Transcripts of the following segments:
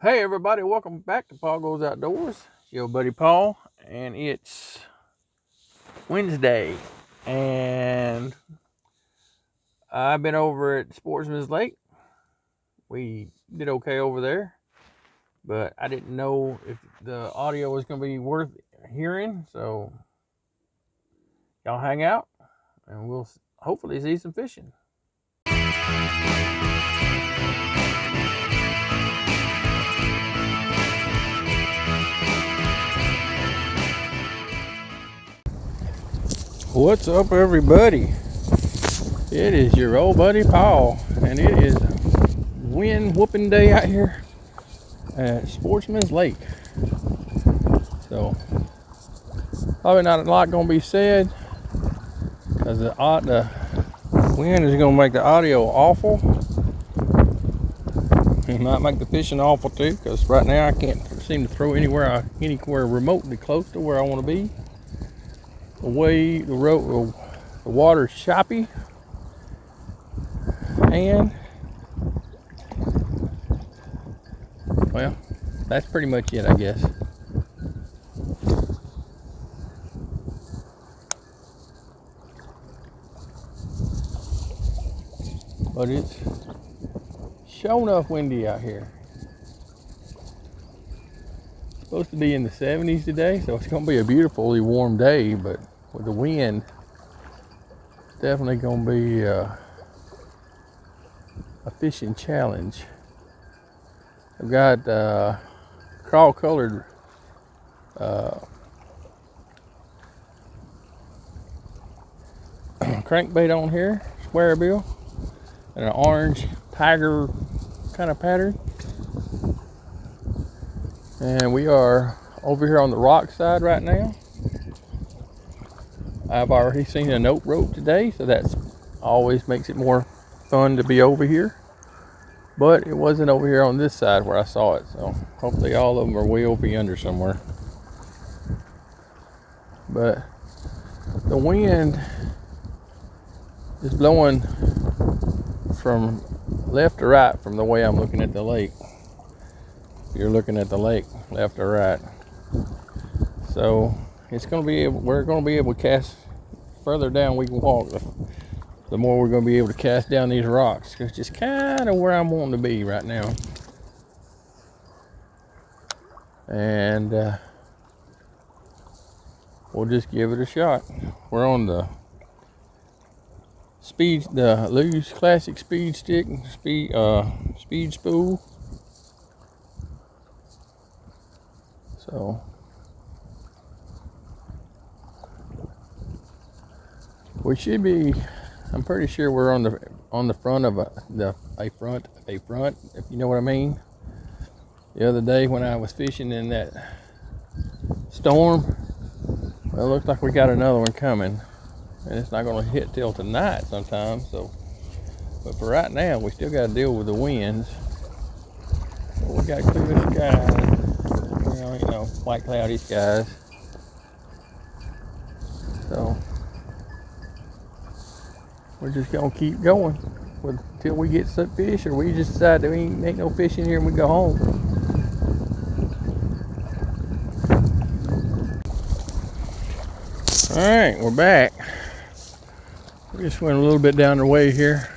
Hey everybody, welcome back to Paul Goes Outdoors. It's your buddy Paul, and it's Wednesday, and I've been over at Sportsman's Lake. We did okay over there, but I didn't know if the audio was going to be worth hearing, so y'all hang out, and we'll hopefully see some fishing. What's up, everybody? It is your old buddy Paul, and it is wind whooping day out here at Sportsman's Lake. So probably not a lot going to be said because the wind is going to make the audio awful. It might make the fishing awful too, because right now I can't seem to throw anywhere remotely close to where I want to be. The way the water's choppy, and well, that's pretty much it, I guess. But it's sure enough windy out here. It's supposed to be in the 70s today, so it's going to be a beautifully warm day, but with the wind, it's definitely going to be a fishing challenge. I've got crawl colored crankbait on here, square bill, and an orange tiger kind of pattern. And we are over here on the rock side right now. I've already seen a note rope today, so that's always makes it more fun to be over here. But it wasn't over here on this side where I saw it, so hopefully all of them are way over yonder somewhere. But the wind is blowing from left to right from the way I'm looking at the lake. You're looking at the lake left or right, so it's going to be we're going to be able to cast further down we can walk, the more we're going to be able to cast down these rocks. It's just kind of where I'm wanting to be right now, and we'll just give it a shot. We're on the Lew's Classic Speed Stick, speed spool. So we should be. I'm pretty sure we're on the front of a front, if you know what I mean. The other day when I was fishing in that storm, well, it looks like we got another one coming, and it's not going to hit till tonight sometime. So, but for right now, we still got to deal with the winds. So we got clear skies. You know, white cloudy skies. So we're just gonna keep going until we get some fish, or we just decide there ain't no fish in here and we go home. All right, we're back. We just went a little bit down the way here.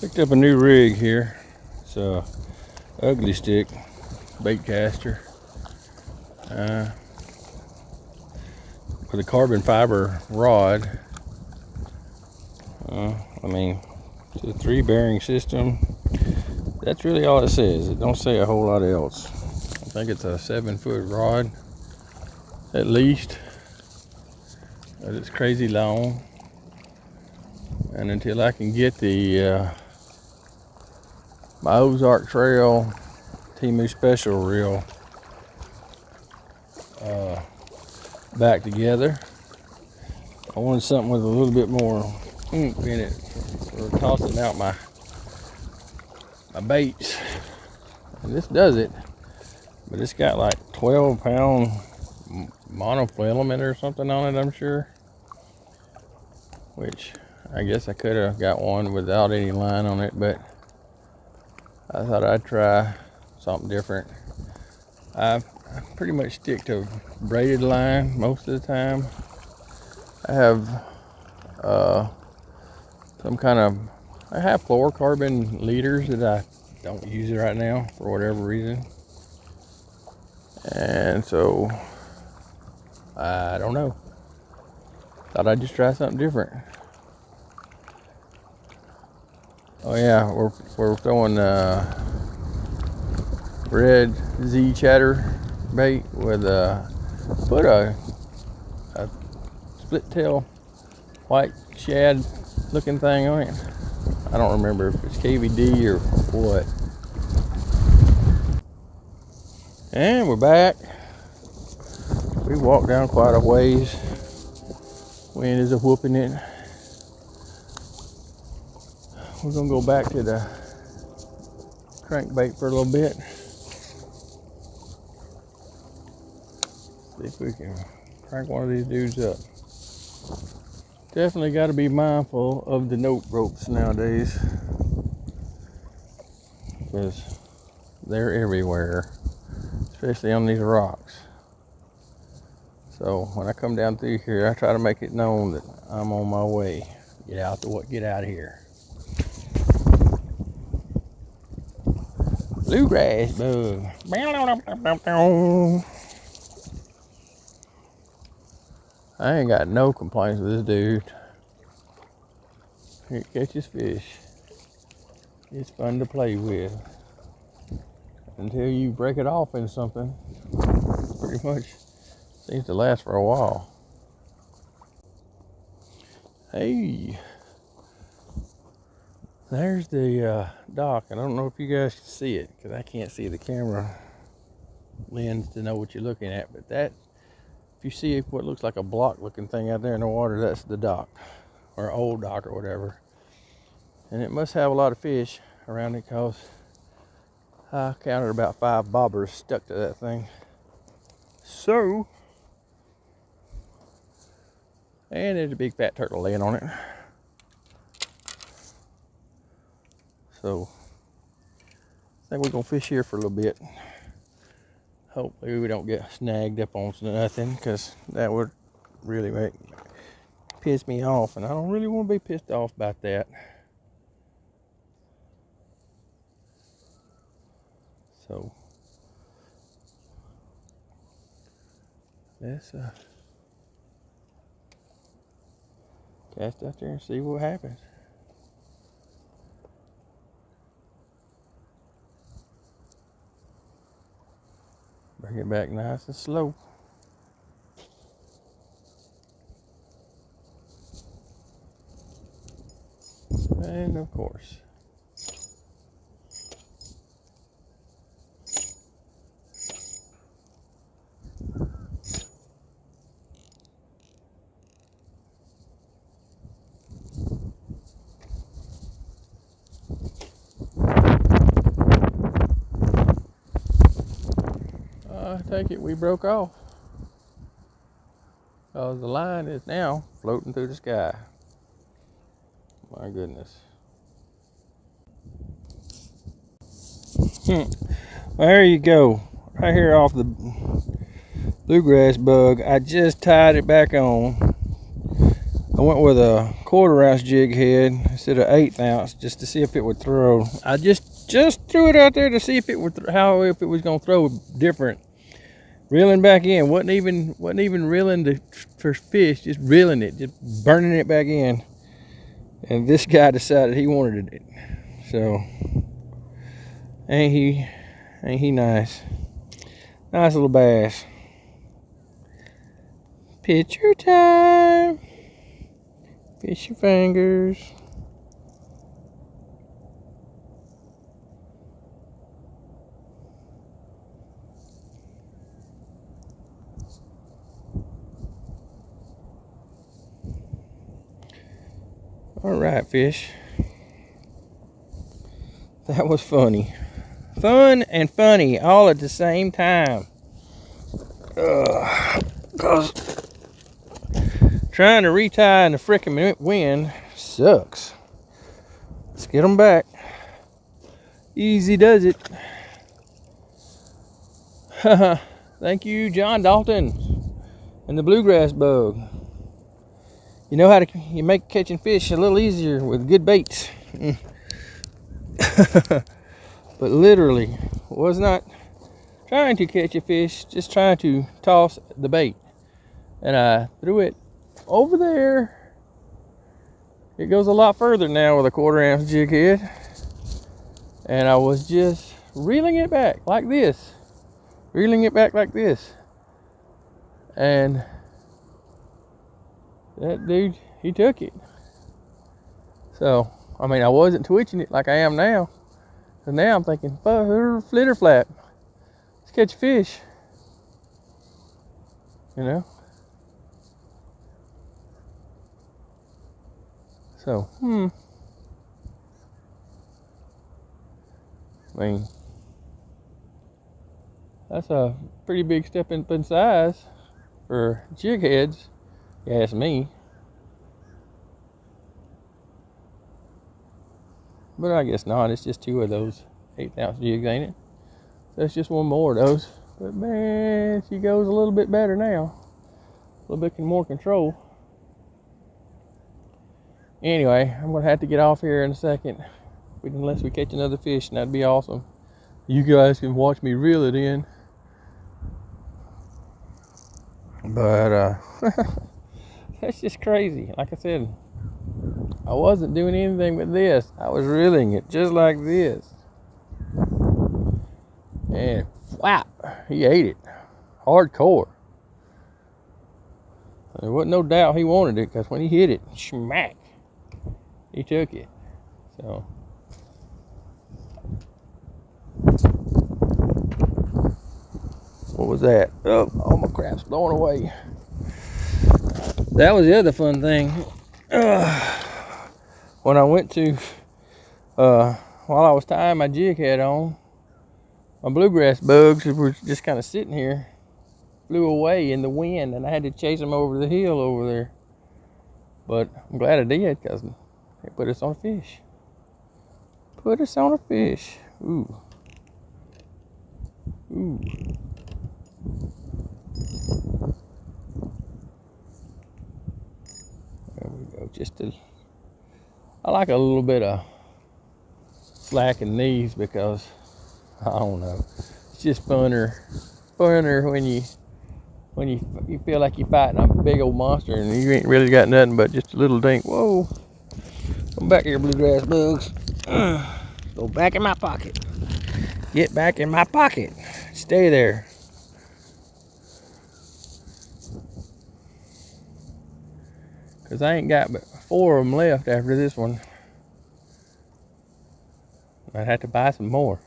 Picked up a new rig here. It's a ugly stick bait caster with a carbon fiber rod. I mean, it's a 3 bearing system. That's really all it says. It don't say a whole lot else. I think it's a 7-foot rod at least, but it's crazy long. And until I can get the my Ozark Trail Timu Special reel back together, I wanted something with a little bit more oomph in it for tossing out my baits. And this does it, but it's got like 12-pound monofilament or something on it, I'm sure. which I guess I could have got one without any line on it, but I thought I'd try something different. I pretty much stick to braided line most of the time. I have I have fluorocarbon leaders that I don't use right now for whatever reason. And so, I don't know. Thought I'd just try something different. Oh yeah, we're throwing red Z chatter bait with put a split tail white shad looking thing on it. I don't remember if it's KVD or what. And we're back. We walked down quite a ways. Wind is a whooping it. We're gonna go back to the crankbait for a little bit. See if we can crank one of these dudes up. Definitely got to be mindful of the note ropes nowadays, because they're everywhere, especially on these rocks. So when I come down through here, I try to make it known that I'm on my way. Get out of here. Bluegrass bug. I ain't got no complaints with this dude. He catches fish. It's fun to play with. Until you break it off into something, pretty much seems to last for a while. Hey, there's the dock. I don't know if you guys can see it, because I can't see the camera lens to know what you're looking at, but that, if you see what looks like a block looking thing out there in the water, that's the dock, or old dock or whatever. And it must have a lot of fish around it, because I counted about 5 bobbers stuck to that thing. So, and there's a big fat turtle laying on it. So, I think we're gonna fish here for a little bit. Hopefully we don't get snagged up on nothing, because that would really piss me off, and I don't really want to be pissed off about that. So let's cast out there and see what happens. Bring it back nice and slow. And of course, I take it we broke off, because the line is now floating through the sky. My goodness. There you go. Right here off the bluegrass bug. I just tied it back on. I went with a 1/4 ounce jig head instead of 1/8 ounce, just to see if it would throw. I just threw it out there to see if it would if it was gonna throw different. Reeling back in, wasn't even reeling for fish, just reeling it, just burning it back in. And this guy decided he wanted it. So ain't he nice? Nice little bass. Picture time. Fish your fingers. All right, fish. That was funny. Fun and funny all at the same time. Because Trying to retie in the frickin' wind sucks. Let's get them back. Easy does it. Thank you, John Dalton and the bluegrass bug. You know how to make catching fish a little easier with good baits. But literally was not trying to catch a fish, just trying to toss the bait. And I threw it over there. It goes a lot further now with a 1/4 ounce jig head. And I was just reeling it back like this. Reeling it back like this. And that dude, he took it. So, I mean, I wasn't twitching it like I am now. So now I'm thinking, flitter flap. Let's catch fish. You know? So, I mean, that's a pretty big step in size for jig heads, if you ask me. But I guess not. It's just 2 of those 1/8 ounce jigs, ain't it? So it's just 1 more of those. But man, she goes a little bit better now. A little bit more control. Anyway, I'm going to have to get off here in a second. Unless we catch another fish, and that'd be awesome. You guys can watch me reel it in. But that's just crazy. Like I said, I wasn't doing anything with this. I was reeling it just like this. And flap, he ate it. Hardcore. There wasn't no doubt he wanted it, because when he hit it, smack, he took it. So what was that? Oh, all my crap's blowing away. That was the other fun thing. When I went to, while I was tying my jig head on, my bluegrass bugs were just kind of sitting here, flew away in the wind, and I had to chase them over the hill over there. But I'm glad I did, because they put us on a fish. Put us on a fish. Ooh. Ooh. There we go. I like a little bit of slack in these, because I don't know. It's just funner when you feel like you're fighting a big old monster and you ain't really got nothing but just a little dink. Whoa! Come back here, bluegrass bugs. Go back in my pocket. Get back in my pocket. Stay there. Because I ain't got but 4 of them left after this one. I'd have to buy some more.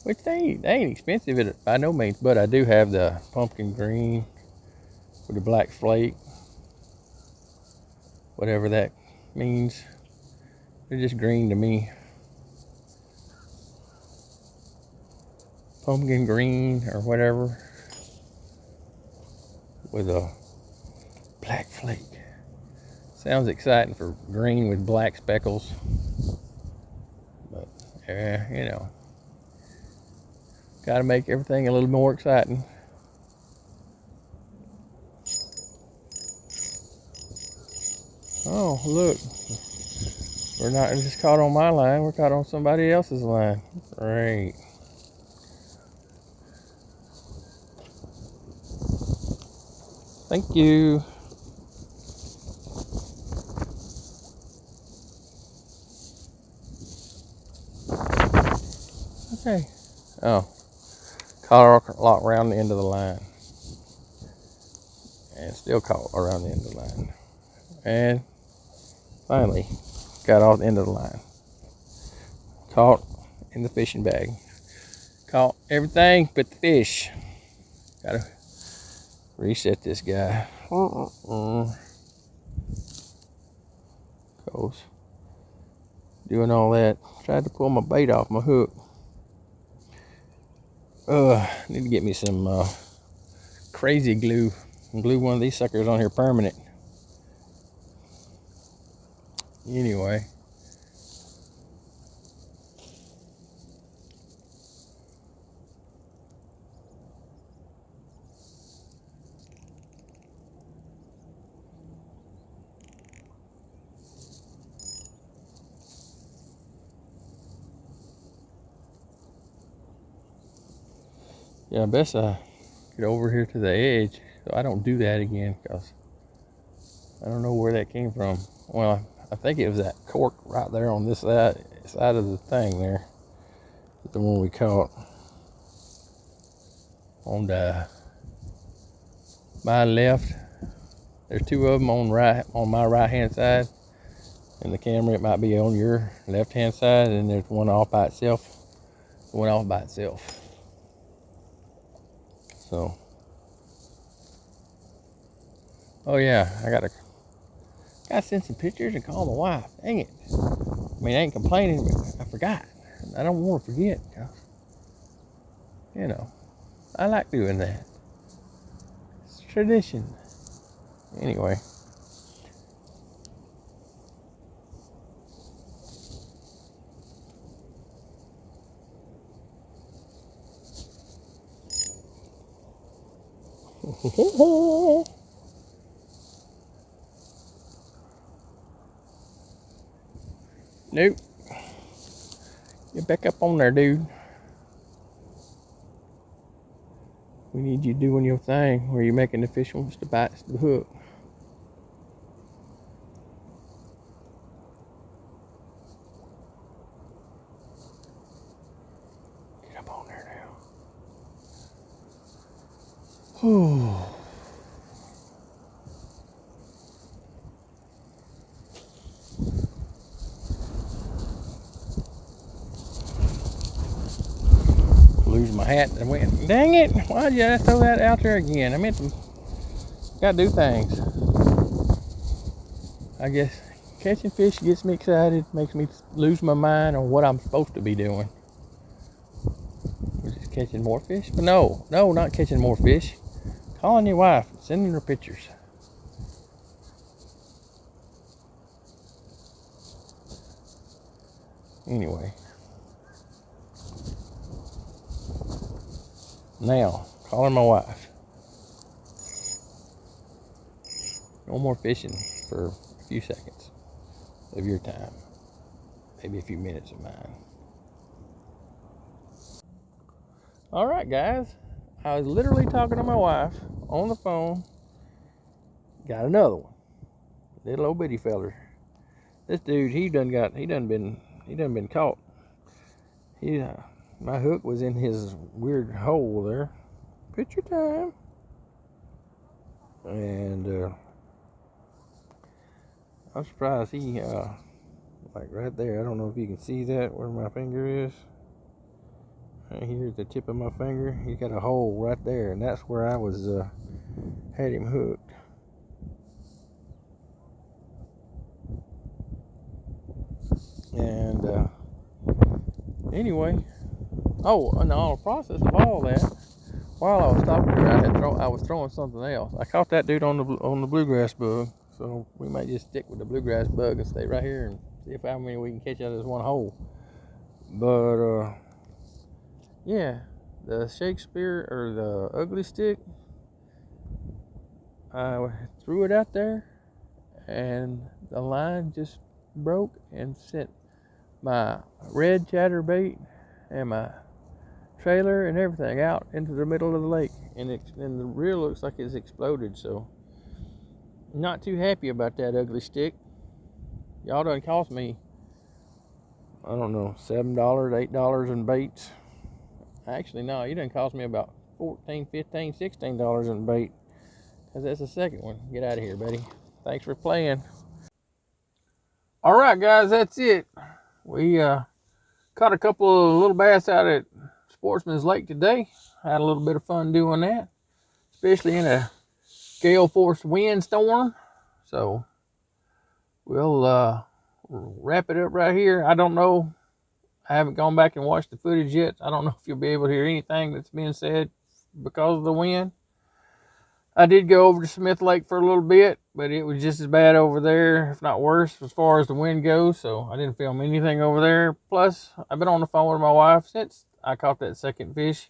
Which they ain't expensive by no means, but I do have the pumpkin green with the black flake. Whatever that means. They're just green to me. Pumpkin green or whatever. With a black flake. Sounds exciting for green with black speckles. But, you know. Got to make everything a little more exciting. Oh, look. We're not just caught on my line. We're caught on somebody else's line. Great. Thank you. Okay. Oh. Caught a lot around the end of the line. And still caught around the end of the line. And finally got off the end of the line. Caught in the fishing bag. Caught everything but the fish. Gotta reset this guy. Goes doing all that. Tried to pull my bait off my hook. Need to get me some crazy glue and glue one of these suckers on here permanent. Anyway. Yeah, I best get over here to the edge so I don't do that again, because I don't know where that came from. Well, I think it was that cork right there on this side of the thing there. The one we caught on my left. There's two of them on my right hand side. In the camera, it might be on your left hand side, and there's one off by itself. One off by itself. So, oh yeah, I gotta send some pictures and call my wife. Dang it! I mean, I ain't complaining, but I forgot. I don't want to forget, you know. I like doing that. It's tradition. Anyway. Nope. Get back up on there, dude. We need you doing your thing where you're making the fish wants to bite the hook. Get up on there now. Whew. Lose my hat and went, dang it, why'd you throw that out there again? I meant to, gotta do things. I guess catching fish gets me excited, makes me lose my mind on what I'm supposed to be doing. We're just catching more fish? But no, not catching more fish. Calling your wife, sending her pictures. Anyway. Now, calling my wife. No more fishing for a few seconds of your time. Maybe a few minutes of mine. Alright guys, I was literally talking to my wife on the phone. Got another one. Little old bitty feller. This dude, he done been caught. My hook was in his weird hole there. Picture time. And I'm surprised he, like right there, I don't know if you can see that where my finger is. Right here's the tip of my finger. He got a hole right there, and that's where I was, had him hooked. And anyway, oh, and on the process of all that, while I was talking to her, I was throwing something else. I caught that dude on the bluegrass bug, so we might just stick with the bluegrass bug and stay right here and see how many we can catch out of this one hole. But yeah, the Shakespeare or the ugly stick, I threw it out there, and the line just broke and sent my red chatterbait and my trailer and everything out into the middle of the lake, and the reel looks like it's exploded. So not too happy about that ugly stick. Y'all done cost me, I don't know, $7, $8 in baits. Actually, no, you done cost me about $14, $15, $16 in bait, because that's the second one. Get out of here, buddy. Thanks for playing. All right, guys, that's it. We caught a couple of little bass out at Sportsman's Lake today. Had a little bit of fun doing that, especially in a gale force windstorm. So we'll wrap it up right here. I don't know. I haven't gone back and watched the footage yet. I don't know if you'll be able to hear anything that's being said because of the wind. I did go over to Smith Lake for a little bit. but it was just as bad over there, if not worse, as far as the wind goes. So I didn't film anything over there. Plus, I've been on the phone with my wife since I caught that second fish,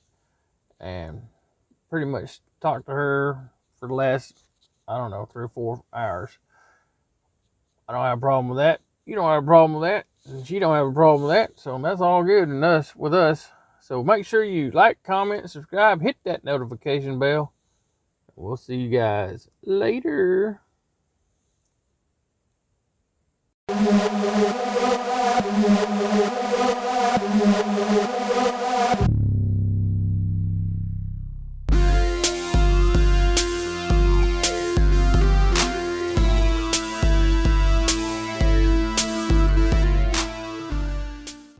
and pretty much talked to her for the last, I don't know, 3 or 4 hours. I don't have a problem with that. You don't have a problem with that, and she don't have a problem with that. So that's all good with us. So make sure you like, comment, subscribe, hit that notification bell. We'll see you guys later.